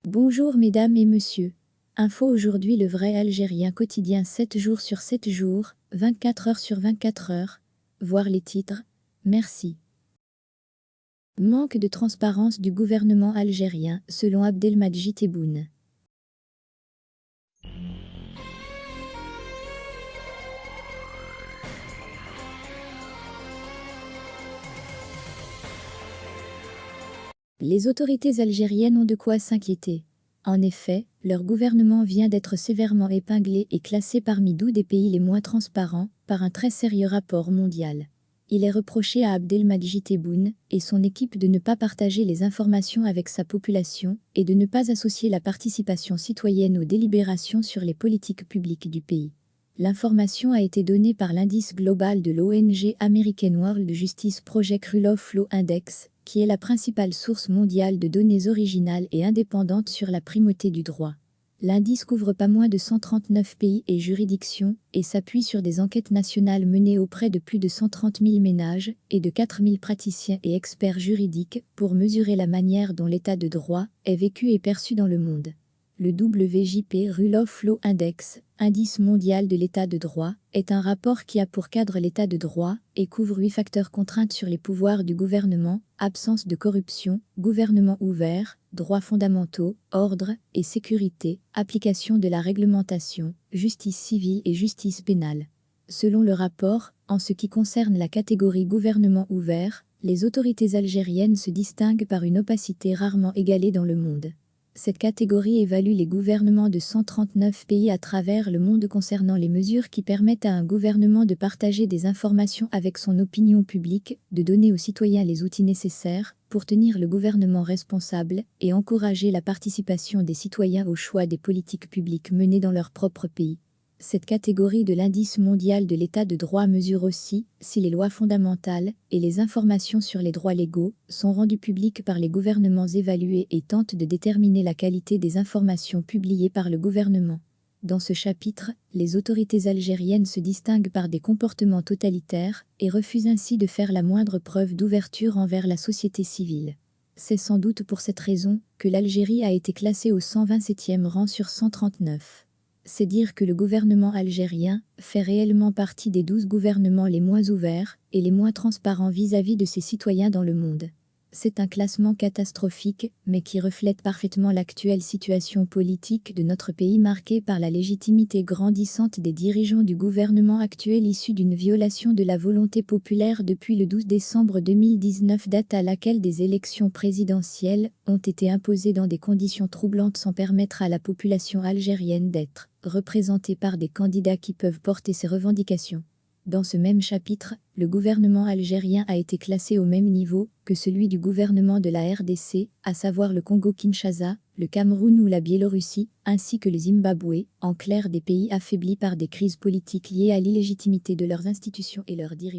Bonjour mesdames et messieurs. Info aujourd'hui le vrai algérien quotidien 7 jours sur 7 jours, 24 heures sur 24 heures. Voir les titres. Merci. Manque de transparence du gouvernement algérien, selon Abdelmadjid Tebboune. Les autorités algériennes ont de quoi s'inquiéter. En effet, leur gouvernement vient d'être sévèrement épinglé et classé parmi 12 des pays les moins transparents par un très sérieux rapport mondial. Il est reproché à Abdelmadjid Tebboune et son équipe de ne pas partager les informations avec sa population et de ne pas associer la participation citoyenne aux délibérations sur les politiques publiques du pays. L'information a été donnée par l'indice global de l'ONG American World Justice Project Rule of Law Index, qui est la principale source mondiale de données originales et indépendantes sur la primauté du droit. L'indice couvre pas moins de 139 pays et juridictions et s'appuie sur des enquêtes nationales menées auprès de plus de 130 000 ménages et de 4 000 praticiens et experts juridiques pour mesurer la manière dont l'état de droit est vécu et perçu dans le monde. Le WJP Rule of Law Index, Indice mondial de l'état de droit, est un rapport qui a pour cadre l'état de droit et couvre 8 facteurs contraintes sur les pouvoirs du gouvernement, absence de corruption, gouvernement ouvert, droits fondamentaux, ordre et sécurité, application de la réglementation, justice civile et justice pénale. Selon le rapport, en ce qui concerne la catégorie gouvernement ouvert, les autorités algériennes se distinguent par une opacité rarement égalée dans le monde. Cette catégorie évalue les gouvernements de 139 pays à travers le monde concernant les mesures qui permettent à un gouvernement de partager des informations avec son opinion publique, de donner aux citoyens les outils nécessaires pour tenir le gouvernement responsable et encourager la participation des citoyens au choix des politiques publiques menées dans leur propre pays. Cette catégorie de l'indice mondial de l'état de droit mesure aussi si les lois fondamentales et les informations sur les droits légaux sont rendues publiques par les gouvernements évalués et tente de déterminer la qualité des informations publiées par le gouvernement. Dans ce chapitre, les autorités algériennes se distinguent par des comportements totalitaires et refusent ainsi de faire la moindre preuve d'ouverture envers la société civile. C'est sans doute pour cette raison que l'Algérie a été classée au 127e rang sur 139. C'est dire que le gouvernement algérien fait réellement partie des 12 gouvernements les moins ouverts et les moins transparents vis-à-vis de ses citoyens dans le monde. C'est un classement catastrophique, mais qui reflète parfaitement l'actuelle situation politique de notre pays marquée par la légitimité grandissante des dirigeants du gouvernement actuel issu d'une violation de la volonté populaire depuis le 12 décembre 2019, date à laquelle des élections présidentielles ont été imposées dans des conditions troublantes sans permettre à la population algérienne d'être représentée par des candidats qui peuvent porter ces revendications. Dans ce même chapitre, le gouvernement algérien a été classé au même niveau que celui du gouvernement de la RDC, à savoir le Congo-Kinshasa, le Cameroun ou la Biélorussie, ainsi que le Zimbabwe, en clair des pays affaiblis par des crises politiques liées à l'illégitimité de leurs institutions et leurs dirigeants.